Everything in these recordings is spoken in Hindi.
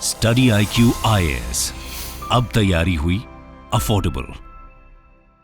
स्टडी IQ IAS, अब तैयारी हुई अफोर्डेबल।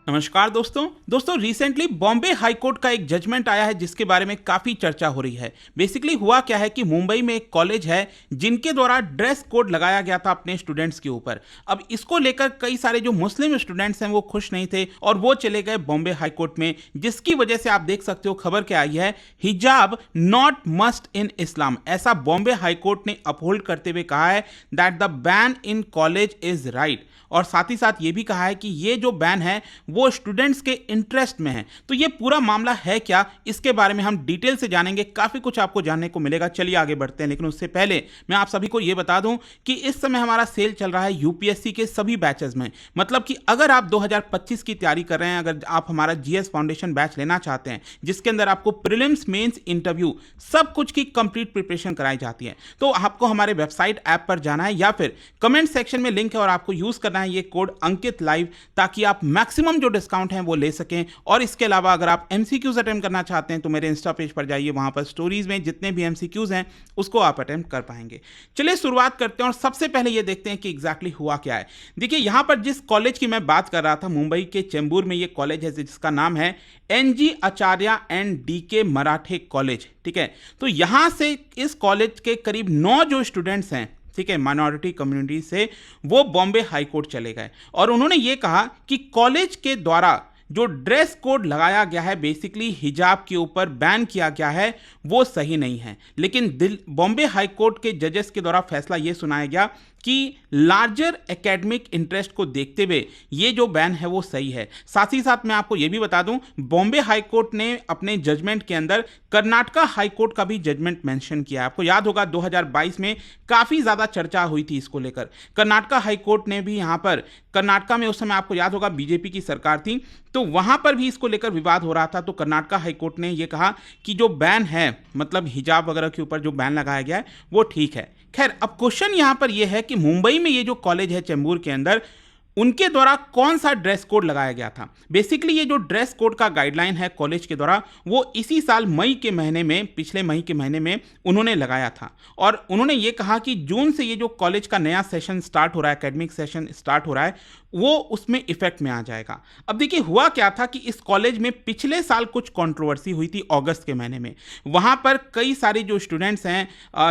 नमस्कार दोस्तों रिसेंटली बॉम्बे हाई कोर्ट का एक जजमेंट आया है जिसके बारे में काफ़ी चर्चा हो रही है। बेसिकली हुआ क्या है कि मुंबई में एक कॉलेज है जिनके द्वारा ड्रेस कोड लगाया गया था अपने स्टूडेंट्स के ऊपर। अब इसको लेकर कई सारे जो मुस्लिम स्टूडेंट्स हैं वो खुश नहीं थे और वो चले गए बॉम्बे हाई कोर्ट में, जिसकी वजह से आप देख सकते हो खबर क्या आई है, हिजाब नॉट मस्ट इन इस्लाम। ऐसा बॉम्बे हाई कोर्ट ने अपहोल्ड करते हुए कहा है that the ban in college is right. और साथ ही साथ ये भी कहा है कि ये जो बैन है वो स्टूडेंट्स के इंटरेस्ट में है। तो ये पूरा मामला है क्या, इसके बारे में हम डिटेल से जानेंगे। काफ़ी कुछ आपको जानने को मिलेगा। चलिए आगे बढ़ते हैं, लेकिन उससे पहले मैं आप सभी को ये बता दूं कि इस समय हमारा सेल चल रहा है यूपीएससी के सभी बैचेस में। मतलब कि अगर आप 2025 की तैयारी कर रहे हैं, अगर आप हमारा जीएस फाउंडेशन बैच लेना चाहते हैं जिसके अंदर आपको प्रीलिम्स, मेंस, इंटरव्यू सब कुछ की कंप्लीट प्रिपरेशन कराई जाती है, तो आपको हमारे वेबसाइट ऐप पर जाना है या फिर कमेंट सेक्शन में लिंक है और आपको यूज़ करना है ये कोड अंकित लाइव, ताकि आप मैक्सिमम जो डिस्काउंट है वो ले सकें। और इसके अलावा अगर आप एमसीक्यूज अटेम्प्ट करना चाहते हैं तो मेरे इंस्टा पेज पर जाइए, वहां पर स्टोरीज में जितने भी एमसीक्यूज हैं उसको आप अटेम्प्ट कर पाएंगे। चलिए शुरुआत करते हैं और सबसे पहले ये देखते हैं कि एग्जैक्टली हुआ क्या है। देखिए यहां पर जिस कॉलेज की मैं बात कर रहा था, मुंबई के चेंबूर में ये कॉलेज है जिसका नाम है NG Acharya and DK Marathe college. ठीक है, तो यहां से इस कॉलेज के करीब 9 जो स्टूडेंट्स हैं, ठीक है, माइनॉरिटी कम्युनिटी से, वो बॉम्बे हाई कोर्ट चले गए और उन्होंने ये कहा कि कॉलेज के द्वारा जो ड्रेस कोड लगाया गया है, बेसिकली हिजाब के ऊपर बैन किया गया है, वो सही नहीं है। लेकिन बॉम्बे हाई कोर्ट के जजेस के द्वारा फैसला ये सुनाया गया कि लार्जर एकेडमिक इंटरेस्ट को देखते हुए ये जो बैन है वो सही है। साथ ही साथ मैं आपको ये भी बता दूं, बॉम्बे हाई कोर्ट ने अपने जजमेंट के अंदर कर्नाटका हाई कोर्ट का भी जजमेंट मेंशन किया है। आपको याद होगा 2022 में काफ़ी ज़्यादा चर्चा हुई थी इसको लेकर। कर्नाटका हाई कोर्ट ने भी यहाँ पर, कर्नाटका में उस समय आपको याद होगा बीजेपी की सरकार थी, तो वहाँ पर भी इसको लेकर विवाद हो रहा था। तो कर्नाटका हाई कोर्ट ने ये कहा कि जो बैन है, मतलब हिजाब वगैरह के ऊपर जो बैन लगाया गया है वो ठीक है। खैर, अब क्वेश्चन यहां पर यह है कि मुंबई में ये जो कॉलेज है चेंबूर के अंदर, उनके द्वारा कौन सा ड्रेस कोड लगाया गया था। बेसिकली ये जो ड्रेस कोड का गाइडलाइन है कॉलेज के द्वारा, वो इसी साल मई के महीने में, पिछले मई के महीने में उन्होंने लगाया था। और उन्होंने ये कहा कि जून से ये जो कॉलेज का नया सेशन स्टार्ट हो रहा है, एकेडमिक सेशन स्टार्ट हो रहा है, वो उसमें इफेक्ट में आ जाएगा। अब देखिए हुआ क्या था कि इस कॉलेज में पिछले साल कुछ कंट्रोवर्सी हुई थी अगस्त के महीने में। वहाँ पर कई सारे जो स्टूडेंट्स हैं,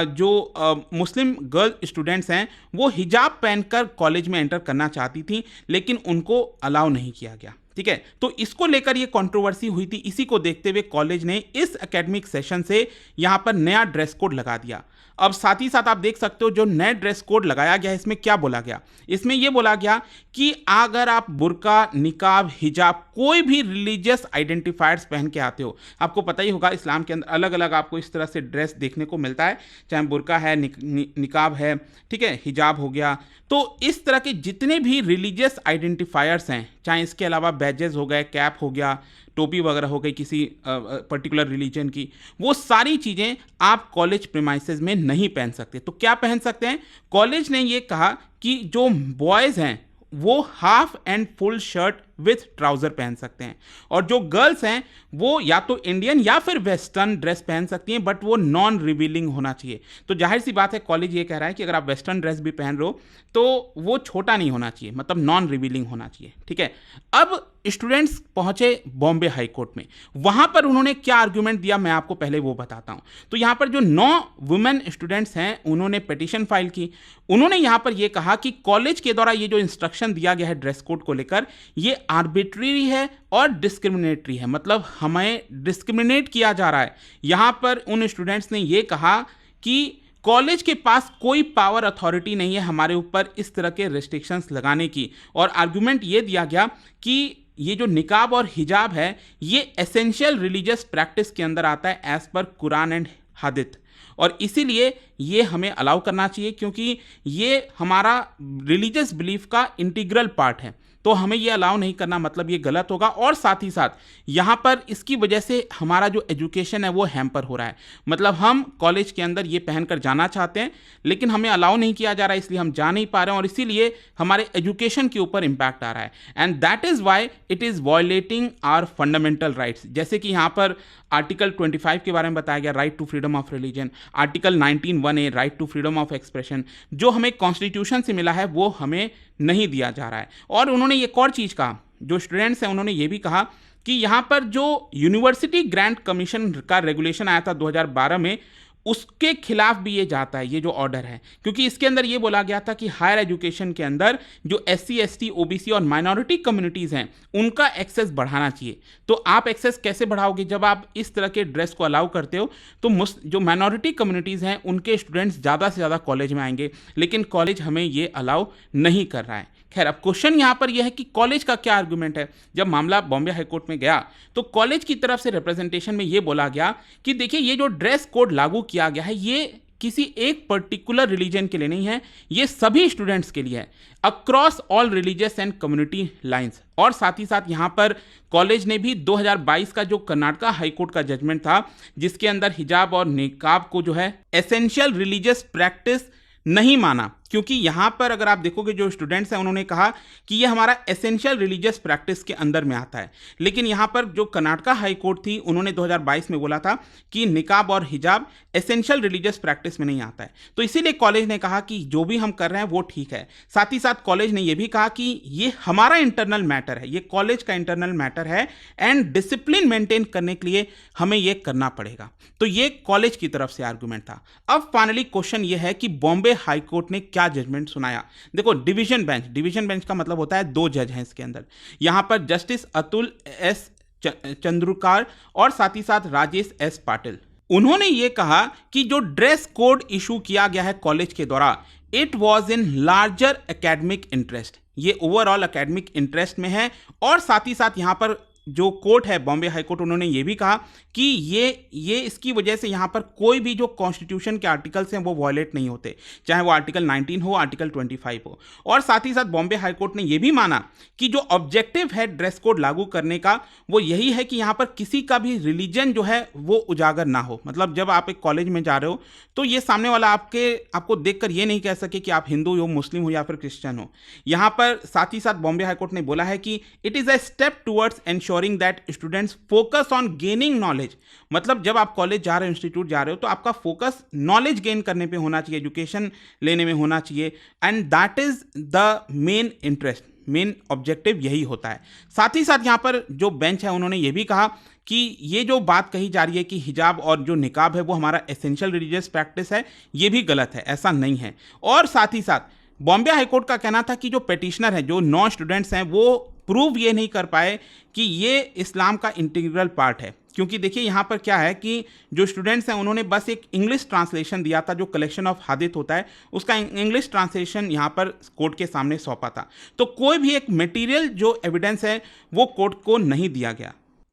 जो मुस्लिम गर्ल स्टूडेंट्स हैं, वो हिजाब पहनकर कॉलेज में एंटर करना चाहती थी, लेकिन उनको अलाउ नहीं किया गया। ठीक है, तो इसको लेकर ये कंट्रोवर्सी हुई थी। इसी को देखते हुए कॉलेज ने इस एकेडमिक सेशन से यहाँ पर नया ड्रेस कोड लगा दिया। अब साथ ही साथ आप देख सकते हो जो नया ड्रेस कोड लगाया गया है, इसमें क्या बोला गया, इसमें यह बोला गया कि अगर आप बुर्का, निकाब, हिजाब, कोई भी रिलीजियस आइडेंटिफायर्स पहन के आते हो, आपको पता ही होगा इस्लाम के अंदर अलग अलग आपको इस तरह से ड्रेस देखने को मिलता है, चाहे बुर्का है, निकाब है, ठीक है, हिजाब हो गया। तो इस तरह के जितने भी रिलीजियस आइडेंटिफायर्स हैं, चाहे इसके अलावा बैजेस हो गए, कैप हो गया, टोपी वगैरह हो गई किसी पर्टिकुलर रिलीजन की, वो सारी चीज़ें आप कॉलेज प्रीमाइसेस में नहीं पहन सकते। तो क्या पहन सकते हैं? कॉलेज ने ये कहा कि जो बॉयज़ हैं वो half and full shirt with trouser पहन सकते हैं, और जो गर्ल्स हैं वो या तो इंडियन या फिर वेस्टर्न ड्रेस पहन सकती हैं, बट वो नॉन रिवीलिंग होना चाहिए। तो जाहिर सी बात है कॉलेज ये कह रहा है कि अगर आप वेस्टर्न ड्रेस भी पहन रहे हो तो वो छोटा नहीं होना चाहिए, मतलब नॉन रिवीलिंग होना चाहिए। ठीक है, अब स्टूडेंट्स पहुंचे बॉम्बे हाई कोर्ट में। वहां पर उन्होंने क्या आर्ग्यूमेंट दिया मैं आपको पहले वो बताता हूं। तो यहां पर जो 9 वुमेन स्टूडेंट्स हैं उन्होंने पिटीशन फाइल की। उन्होंने यहां पर यह कहा कि कॉलेज के द्वारा ये जो इंस्ट्रक्शन दिया गया है ड्रेस कोड को लेकर, ये आर्बिट्रेरी है और डिस्क्रिमिनेटरी है, मतलब हमें डिस्क्रिमिनेट किया जा रहा है। यहां पर उन स्टूडेंट्स ने यह कहा कि कॉलेज के पास कोई पावर अथॉरिटी नहीं है हमारे ऊपर इस तरह के रेस्ट्रिक्शंस लगाने की। और आर्गुमेंट ये दिया गया कि ये जो निकाब और हिजाब है ये एसेंशियल रिलीजियस प्रैक्टिस के अंदर आता है एज पर कुरान एंड हदीथ, और इसीलिए ये हमें अलाउ करना चाहिए क्योंकि ये हमारा रिलीजियस बिलीफ का इंटीग्रल पार्ट है। तो हमें ये अलाउ नहीं करना, मतलब ये गलत होगा। और साथ ही साथ यहाँ पर इसकी वजह से हमारा जो एजुकेशन है वो हैम्पर हो रहा है। मतलब हम कॉलेज के अंदर ये पहनकर जाना चाहते हैं लेकिन हमें अलाउ नहीं किया जा रहा है, इसलिए हम जा नहीं पा रहे हैं और इसीलिए हमारे एजुकेशन के ऊपर इम्पैक्ट आ रहा है। And that is why it is violating our fundamental rights. जैसे कि यहाँ पर आर्टिकल 25 के बारे में बताया गया, right to freedom of religion, article 19(1)(a right to freedom of expression, जो हमें कॉन्स्टिट्यूशन से मिला है वो हमें नहीं दिया जा रहा है। और उन्होंने एक और चीज़ कहा, जो स्टूडेंट्स हैं उन्होंने ये भी कहा कि यहाँ पर जो यूनिवर्सिटी ग्रांट कमीशन का रेगुलेशन आया था 2012 में, उसके खिलाफ भी ये जाता है, ये जो ऑर्डर है, क्योंकि इसके अंदर ये बोला गया था कि हायर एजुकेशन के अंदर जो SC ST OBC और माइनॉरिटी कम्युनिटीज़ हैं उनका एक्सेस बढ़ाना चाहिए। तो आप एक्सेस कैसे बढ़ाओगे जब आप इस तरह के ड्रेस को अलाउ करते हो? तो जो माइनॉरिटी कम्युनिटीज़ हैं उनके स्टूडेंट्स ज़्यादा से ज़्यादा कॉलेज में आएंगे, लेकिन कॉलेज हमें ये अलाउ नहीं कर रहा है। खैर, अब क्वेश्चन यहाँ पर यह है कि कॉलेज का क्या आर्गुमेंट है। जब मामला बॉम्बे हाईकोर्ट में गया तो कॉलेज की तरफ से रिप्रेजेंटेशन में ये बोला गया कि देखिए, ये जो ड्रेस कोड लागू किया गया है ये किसी एक पर्टिकुलर रिलीजन के लिए नहीं है, ये सभी स्टूडेंट्स के लिए है, across all religious and community lines. और साथ ही साथ यहाँ पर कॉलेज ने भी 2022 का जो कर्नाटका हाईकोर्ट का जजमेंट था, जिसके अंदर हिजाब और निकाब को जो है एसेंशियल रिलीजियस प्रैक्टिस नहीं माना, क्योंकि यहाँ पर अगर आप देखोगे जो स्टूडेंट्स हैं उन्होंने कहा कि ये हमारा एसेंशियल रिलीजियस प्रैक्टिस के अंदर में आता है। लेकिन यहाँ पर जो कर्नाटका हाई कोर्ट थी उन्होंने 2022 में बोला था कि निकाब और हिजाब एसेंशियल रिलीजियस प्रैक्टिस में नहीं आता है। तो इसीलिए कॉलेज ने कहा कि जो भी हम कर रहे हैं वो ठीक है। साथ ही साथ कॉलेज ने ये भी कहा कि ये हमारा इंटरनल मैटर है, ये कॉलेज का इंटरनल मैटर है एंड डिसिप्लिन मेंटेन करने के लिए हमें ये करना पड़ेगा। तो ये कॉलेज की तरफ से आर्गुमेंट था। अब फाइनली क्वेश्चन ये है कि बॉम्बे हाई कोर्ट ने क्या जजमेंट सुनाया। देखो, डिवीजन बेंच का मतलब होता है 2 जज हैं इसके अंदर। यहां पर जस्टिस अतुल एस चंद्रकार और साथ ही साथ राजेश एस पाटिल, उन्होंने ये कहा कि जो ड्रेस कोड इशू किया गया है कॉलेज के द्वारा, it was in larger academic interest, ये ओवरऑल एकेडमिक इंटरेस्ट में है। और साथ ही साथ यहाँ पर जो कोर्ट है बॉम्बे हाई कोर्ट, उन्होंने ये भी कहा कि ये इसकी वजह से यहाँ पर कोई भी जो कॉन्स्टिट्यूशन के आर्टिकल्स हैं वो वॉयलेट नहीं होते, चाहे वो आर्टिकल 19 हो, आर्टिकल 25 हो। और साथ ही साथ बॉम्बे हाई कोर्ट ने ये भी माना कि जो ऑब्जेक्टिव है ड्रेस कोड लागू करने का वो यही है कि यहाँ पर किसी का भी रिलीजन जो है वो उजागर ना हो। मतलब जब आप एक कॉलेज में जा रहे हो तो ये सामने वाला आपको देखकर ये नहीं कह सके कि आप हिंदू हो, मुस्लिम हो या फिर क्रिश्चियन हो। यहाँ पर साथ ही साथ बॉम्बे हाई कोर्ट ने बोला है कि it is a step towards ensuring that students focus on gaining knowledge। मतलब जब आप कॉलेज जा रहे हो, इंस्टीट्यूट जा रहे हो, तो आपका फोकस नॉलेज गेन करने पे होना चाहिए, एजुकेशन लेने में होना चाहिए, and that is the main interest, main objective यही होता है। साथ ही साथ यहाँ पर जो बेंच है उन्होंने ये भी कहा कि ये जो बात कही जा रही है कि हिजाब और जो निकाब है वो हमारा एसेंशियल रिलीजियस प्रैक्टिस है, ये भी गलत है, ऐसा नहीं है। और साथ ही साथ बॉम्बे हाईकोर्ट का कहना था कि जो पेटिशनर है, जो 9 स्टूडेंट्स हैं, वो प्रूव ये नहीं कर पाए कि ये इस्लाम का इंटीग्रल पार्ट है। क्योंकि देखिए यहाँ पर क्या है कि जो स्टूडेंट्स हैं उन्होंने बस एक इंग्लिश ट्रांसलेशन दिया था, जो कलेक्शन ऑफ हादिथ होता है उसका इंग्लिश ट्रांसलेशन यहाँ पर कोर्ट के सामने सौंपा था। तो कोई भी एक मटेरियल जो एविडेंस है वो कोर्ट को नहीं दिया गया।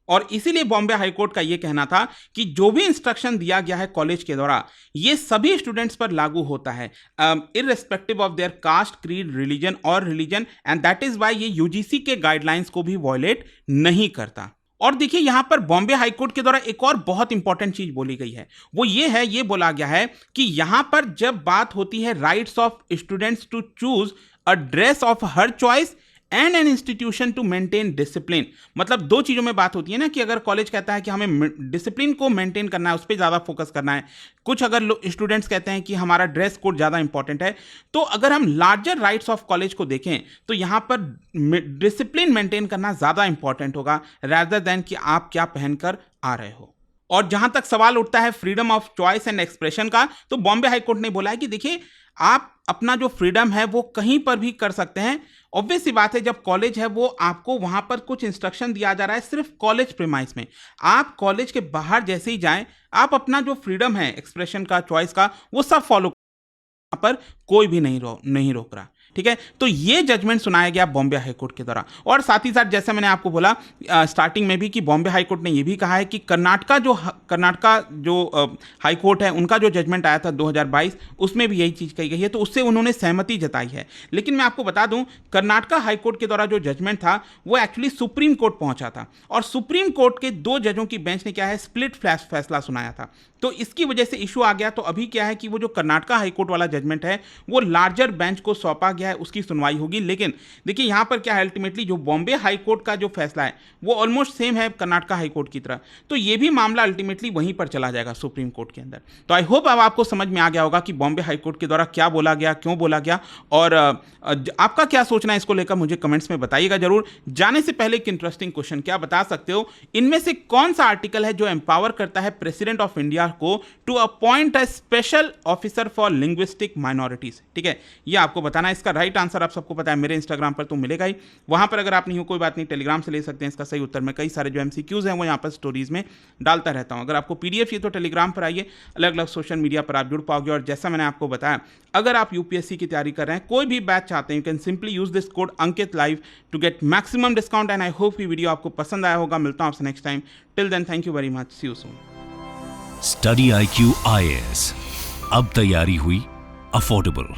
और इसीलिए बॉम्बे हाईकोर्ट का यह कहना था कि जो भी इंस्ट्रक्शन दिया गया है कॉलेज के द्वारा, ये सभी स्टूडेंट्स पर लागू होता है, irrespective of their caste, creed, religion और religion, and that is why UGC यूजीसी के गाइडलाइंस को भी वॉयलेट नहीं करता। और देखिए यहाँ पर बॉम्बे हाईकोर्ट के द्वारा एक और बहुत इंपॉर्टेंट चीज बोली गई है, वो ये है, ये बोला गया है कि यहाँ पर जब बात होती है rights of students to choose a dress of her choice and an institution to maintain discipline, मतलब 2 चीज़ों में बात होती है ना कि अगर कॉलेज कहता है कि हमें डिसिप्लिन को मेंटेन करना है, उस पर ज़्यादा फोकस करना है, कुछ अगर स्टूडेंट्स कहते हैं कि हमारा ड्रेस कोड ज़्यादा इंपॉर्टेंट है, तो अगर हम लार्जर राइट्स ऑफ कॉलेज को देखें तो यहाँ पर डिसिप्लिन मेंटेन करना ज़्यादा इंपॉर्टेंट होगा रैदर देन कि आप क्या पहनकर आ रहे हो। और जहाँ तक सवाल उठता है freedom of choice and expression का, तो बॉम्बे हाईकोर्ट ने बोला है कि देखिए आप अपना जो फ्रीडम है वो कहीं पर भी कर सकते हैं। ऑब्वियस सी बात है, जब कॉलेज है वो आपको वहां पर कुछ इंस्ट्रक्शन दिया जा रहा है सिर्फ कॉलेज प्रीमाइस में। आप कॉलेज के बाहर जैसे ही जाएं, आप अपना जो फ्रीडम है एक्सप्रेशन का, चॉइस का, वो सब फॉलो, पर कोई भी नहीं रोक रहा। ठीक है। तो ये जजमेंट सुनाया गया बॉम्बे हाई कोर्ट के द्वारा। और साथ ही साथ जैसे मैंने आपको बोला स्टार्टिंग में भी कि बॉम्बे हाई कोर्ट ने ये भी कहा है कि कर्नाटका जो हाई कोर्ट है उनका जो जजमेंट आया था 2022 उसमें भी यही चीज़ कही गई है, तो उससे उन्होंने सहमति जताई है। लेकिन मैं आपको बता दूं कर्नाटका हाई कोर्ट के द्वारा जो जजमेंट था वो एक्चुअली सुप्रीम कोर्ट पहुंचा था और सुप्रीम कोर्ट के 2 जजों की बेंच ने क्या है स्प्लिट फैसला सुनाया था। तो इसकी वजह से इशू आ गया। तो अभी क्या है कि वो जो कर्नाटका हाई कोर्ट वाला जजमेंट है वो लार्जर बेंच को सौंपा गया है, उसकी सुनवाई होगी। लेकिन देखिए यहाँ पर क्या है अल्टीमेटली जो बॉम्बे हाई कोर्ट का जो फैसला है वो ऑलमोस्ट सेम है कर्नाटका हाई कोर्ट की तरह, तो ये भी मामला अल्टीमेटली वहीं पर चला जाएगा सुप्रीम कोर्ट के अंदर। तो आई होप अब आपको समझ में आ गया होगा कि बॉम्बे हाई कोर्ट के द्वारा क्या बोला गया, क्यों बोला गया, और आपका क्या सोचना है इसको लेकर मुझे कमेंट्स में बताइएगा जरूर। जाने से पहले एक इंटरेस्टिंग क्वेश्चन, क्या बता सकते हो इनमें से कौन सा आर्टिकल है जो एम्पावर करता है प्रेसिडेंट ऑफ इंडिया को to appoint a special officer for linguistic minorities? ठीक है, ये आपको बताना है। इसका राइट आंसर आप सबको पता है, मेरे इंस्टाग्राम पर तो मिलेगा ही, वहां पर अगर आप नहीं हो कोई बात नहीं, टेलीग्राम से ले सकते हैं इसका सही उत्तर। मैं कई सारे जो एमसीक्यूज हैं वो यहाँ पर स्टोरीज में डालता रहता हूँ। अगर आपको पीडीएफ चाहिए तो टेलीग्राम पर आइए, अलग अलग सोशल मीडिया पर आप जुड़ पाओगे। और जैसा मैंने आपको बताया अगर आप यूपीएससी की तैयारी कर रहे हैं, कोई भी बैच चाहते हैं, you can simply use this code Ankit live to get maximum discount. And I hope ये वीडियो आपको पसंद आया होगा। मिलता हूं आपसे next time. Till then thank you very much, see you soon. Study IQ IAS, अब तैयारी हुई अफोर्डेबल।